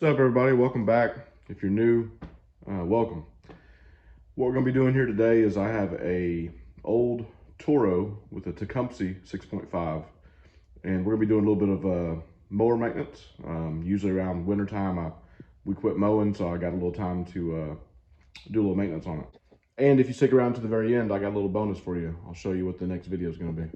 What's up, everybody? Welcome back. If you're new, welcome. What we're going to be doing here today is I have a old Toro with a Tecumseh 6.5, and we're going to be doing a little bit of mower maintenance. Usually around wintertime, we quit mowing, so I got a little time to do a little maintenance on it. And if you stick around to the very end, I got a little bonus for you. I'll show you what the next video is going to be.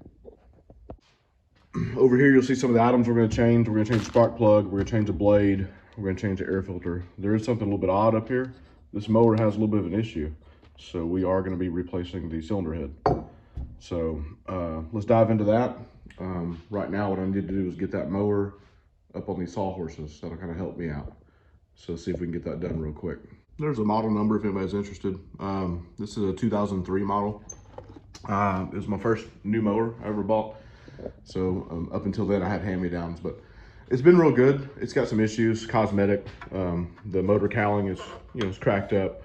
Over here, you'll see some of the items we're going to change. We're going to change the spark plug. We're going to change the blade. We're going to change the air filter. There is something a little bit odd up here. This mower has a little bit of an issue. So we are going to be replacing the cylinder head. So let's dive into that. Right now, what I need to do is get that mower up on these sawhorses. That'll kind of help me out. So let's see if we can get that done real quick. There's a model number if anybody's interested. This is a 2003 model. It was my first new mower I ever bought. So up until then I had hand-me-downs, but it's been real good. It's got some issues, cosmetic. The motor cowling is, it's cracked up.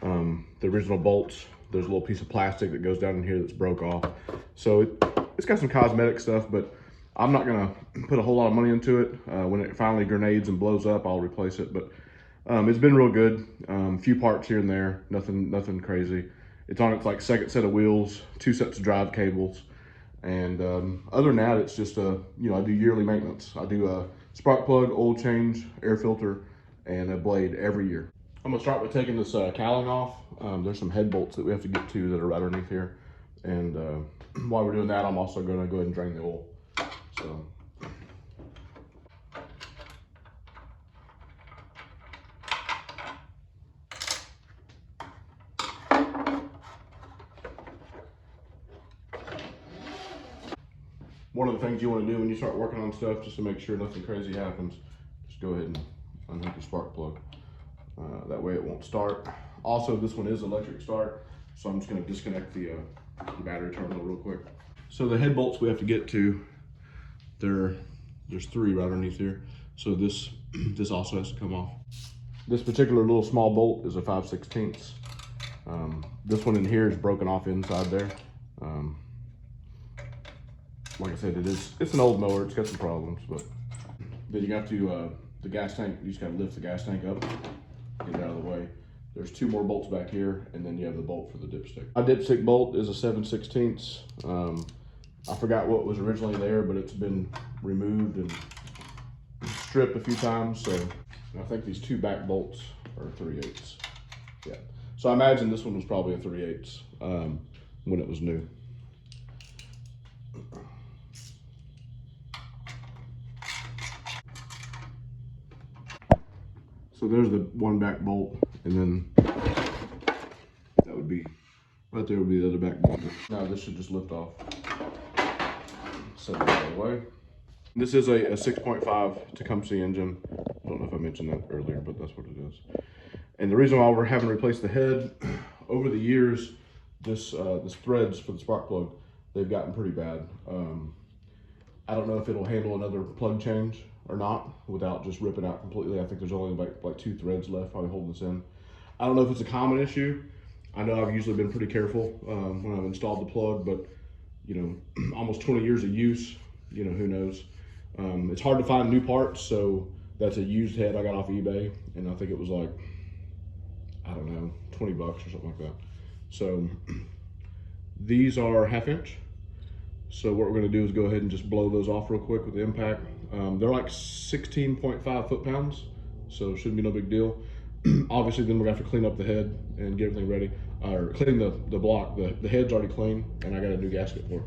The original bolts, there's a little piece of plastic that goes down in here that's broke off. So it's got some cosmetic stuff, but I'm not gonna put a whole lot of money into it. When it finally grenades and blows up, I'll replace it. But it's been real good. A few parts here and there, nothing crazy. It's on its second set of wheels, 2 sets of drive cables. And other than that, it's just I do yearly maintenance. I do a spark plug, oil change, air filter, and a blade every year. I'm gonna start with taking this cowling off. There's some head bolts that we have to get to that are right underneath here. And while we're doing that, I'm also gonna go ahead and drain the oil. So. One of the things you want to do when you start working on stuff, just to make sure nothing crazy happens, just go ahead and unhook the spark plug. That way it won't start. Also, this one is electric start, so I'm just going to disconnect the battery terminal real quick. So the head bolts we have to get to, there's 3 right underneath here. So this also has to come off. This particular little small bolt is a 5/16. This one in here is broken off inside there. Like I said, it's an old mower. It's got some problems, but then you have to the gas tank. You just got to lift the gas tank up, get it out of the way. There's 2 more bolts back here, and then you have the bolt for the dipstick. My dipstick bolt is a 7/16. I forgot what was originally there, but it's been removed and stripped a few times. So I think these 2 back bolts are 3/8. Yeah. So I imagine this one was probably a 3/8 when it was new. So there's the one back bolt, and then that would be, right there would be the other back bolt. Now this should just lift off. Set it out of the way. This is a 6.5 Tecumseh engine. I don't know if I mentioned that earlier, but that's what it is. And the reason why we're having to replace the head, over the years, this threads for the spark plug, they've gotten pretty bad. I don't know if it'll handle another plug change or not without just ripping out completely. I think there's only like 2 threads left probably holding this in. I don't know if it's a common issue. I know I've usually been pretty careful when I've installed the plug, but almost 20 years of use, who knows. It's hard to find new parts, so that's a used head I got off eBay, and I think it was like, I don't know, 20 bucks or something like that. So these are 1/2 inch. So what we're gonna do is go ahead and just blow those off real quick with the impact. They're like 16.5 foot-pounds, so it shouldn't be no big deal. Obviously, then we're gonna have to clean up the head and get everything ready, or clean the block. The head's already clean, and I got a new gasket for it.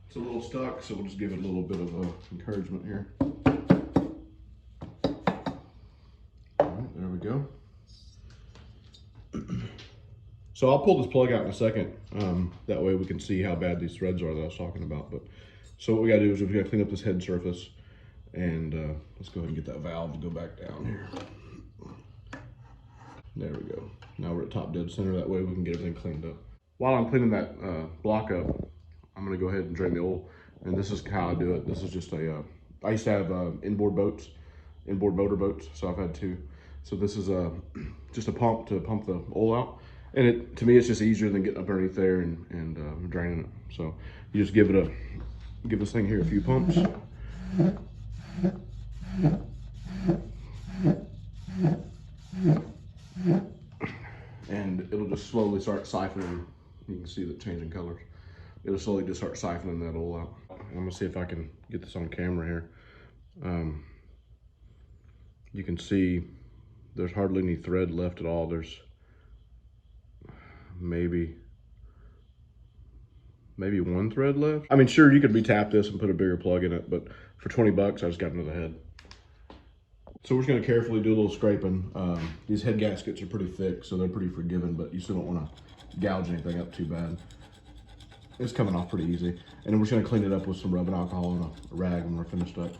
It's a little stuck, so we'll just give it a little bit of encouragement here. All right, there we go. So I'll pull this plug out in a second. That way we can see how bad these threads are that I was talking about. But so what we gotta do is we gotta clean up this head surface. And let's go ahead and get that valve to go back down here. There we go. Now we're at top dead center. That way we can get everything cleaned up. While I'm cleaning that block up, I'm gonna go ahead and drain the oil. And this is how I do it. This is just a, I used to have inboard motor boats, so I've had two. So this is just a pump to pump the oil out. And to me, it's just easier than getting up underneath there and draining it. So you just give this thing here a few pumps. And it'll just slowly start siphoning. You can see that changing colors. It'll slowly just start siphoning that oil out. I'm gonna see if I can get this on camera here. You can see there's hardly any thread left at all. There's maybe one thread left. I mean, sure, you could retap this and put a bigger plug in it, but for 20 bucks, I just got another head. So we're just gonna carefully do a little scraping. These head gaskets are pretty thick, so they're pretty forgiving, but you still don't wanna gouge anything up too bad. It's coming off pretty easy. And then we're just gonna clean it up with some rubbing alcohol and a rag when we're finished up.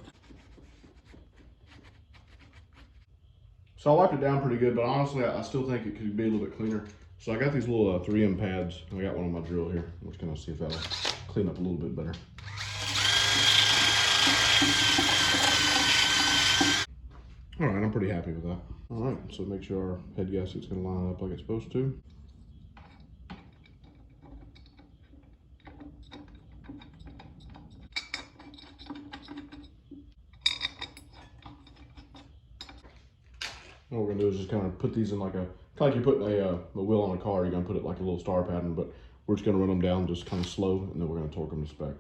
So I wiped it down pretty good, but honestly, I still think it could be a little bit cleaner. So I got these little 3M pads. I got one on my drill here. We're just gonna see if that'll clean up a little bit better. All right, I'm pretty happy with that. All right, so make sure our head gasket's gonna line up like it's supposed to. What we're gonna do is just kind of put these in like you're putting a wheel on a car. You're gonna put it like a little star pattern, but we're just gonna run them down just kind of slow, and then we're gonna torque them to spec.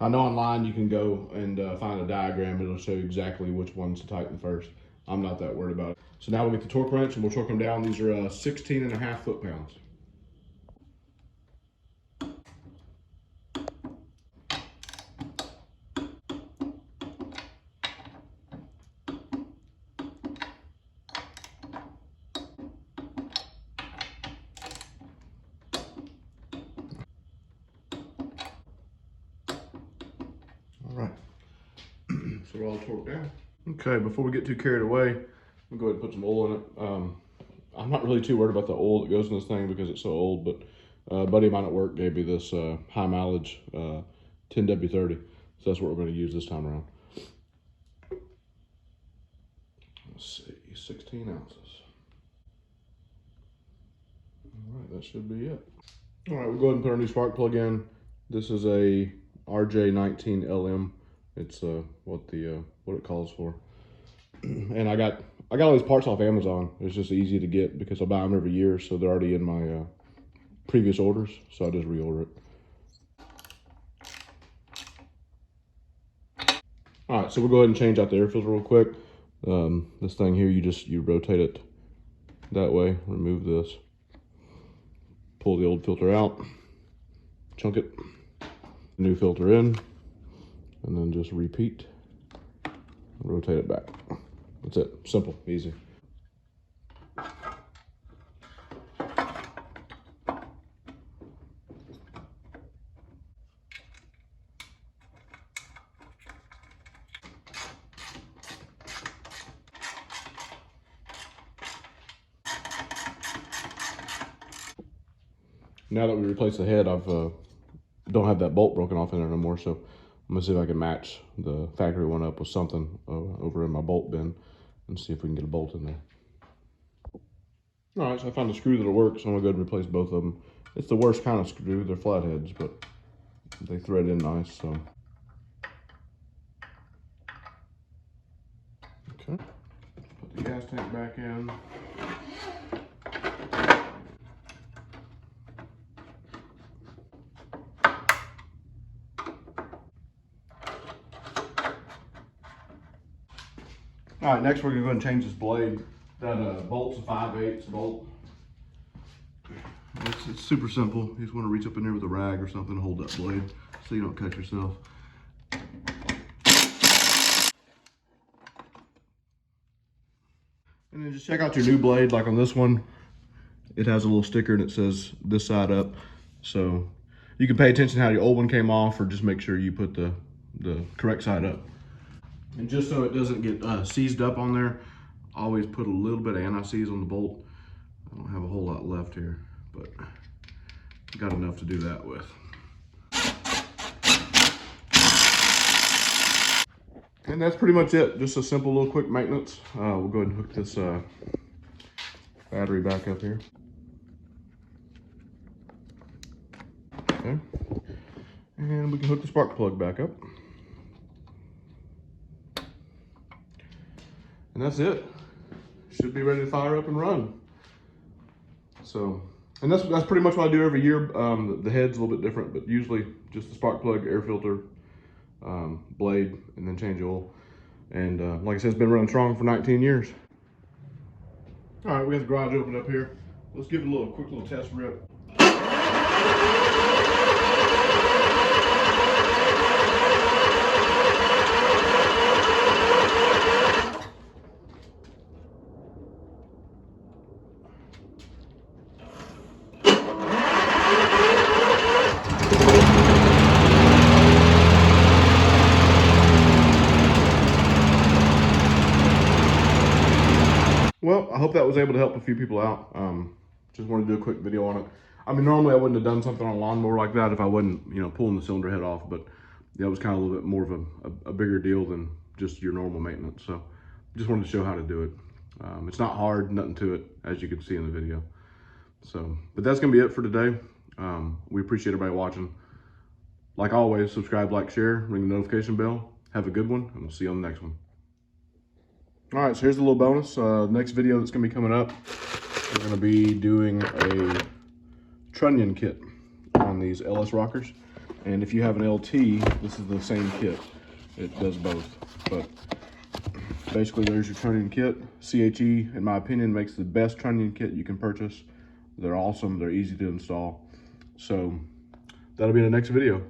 I know online you can go and find a diagram. It'll show you exactly which ones to tighten first. I'm not that worried about it. So now we'll get the torque wrench and we'll torque them down. These are 16.5 foot-pounds. All right, so we're all torqued down. Okay, before we get too carried away, we'll go ahead and put some oil in it. I'm not really too worried about the oil that goes in this thing because it's so old, but a buddy of mine at work gave me this high mileage 10W30, so that's what we're going to use this time around. Let's see, 16 ounces. All right, that should be it. All right, we'll go ahead and put our new spark plug in. This is a RJ19LM. It's what it calls for. And I got all these parts off Amazon. It's just easy to get because I buy them every year, so they're already in my previous orders. So I just reorder it. All right, so we'll go ahead and change out the air filter real quick. This thing here, you rotate it that way. Remove this. Pull the old filter out. Chunk it. New filter in, and then just repeat. Rotate it back. That's it. Simple, easy. Now that we replaced the head, I've don't have that bolt broken off in there no more, so I'm gonna see if I can match the factory one up with something over in my bolt bin and see if we can get a bolt in there. All right, so I found a screw that'll work, so I'm gonna go ahead and replace both of them. It's the worst kind of screw, they're flatheads, but they thread in nice, so. Okay, put the gas tank back in. All right, next we're gonna go ahead and change this blade. That bolt's a 5/8 bolt. It's super simple. You just want to reach up in there with a rag or something to hold that blade so you don't cut yourself. And And then just check out your new blade. Like on this one, it has a little sticker and it says this side up. So you can pay attention how your old one came off, or just make sure you put the correct side up. And just so it doesn't get seized up on there, always put a little bit of anti-seize on the bolt. I don't have a whole lot left here, but got enough to do that with. And that's pretty much it. Just a simple little quick maintenance. We'll go ahead and hook this battery back up here. Okay. And we can hook the spark plug back up. And that's it. Should be ready to fire up and run. So, and that's pretty much what I do every year. The head's a little bit different, but usually just the spark plug, air filter, blade, and then change oil. And like I said, it's been running strong for 19 years. All right, we got the garage opened up here. Let's give it a quick little test rip. Well, I hope that was able to help a few people out. Just wanted to do a quick video on it. I mean, normally I wouldn't have done something on a lawnmower like that if I wasn't, you know, pulling the cylinder head off, but that was kind of a little bit more of a bigger deal than just your normal maintenance. So just wanted to show how to do it. It's not hard, nothing to it, as you can see in the video. So, but that's gonna be it for today. We appreciate everybody watching. Like always, subscribe, like, share, ring the notification bell. Have a good one, and we'll see you on the next one. All right, so here's a little bonus. Next video that's gonna be coming up, we're gonna be doing a trunnion kit on these LS rockers. And if you have an LT, this is the same kit. It does both. But basically, there's your trunnion kit. CHE, in my opinion, makes the best trunnion kit you can purchase. They're awesome, they're easy to install. So that'll be in the next video.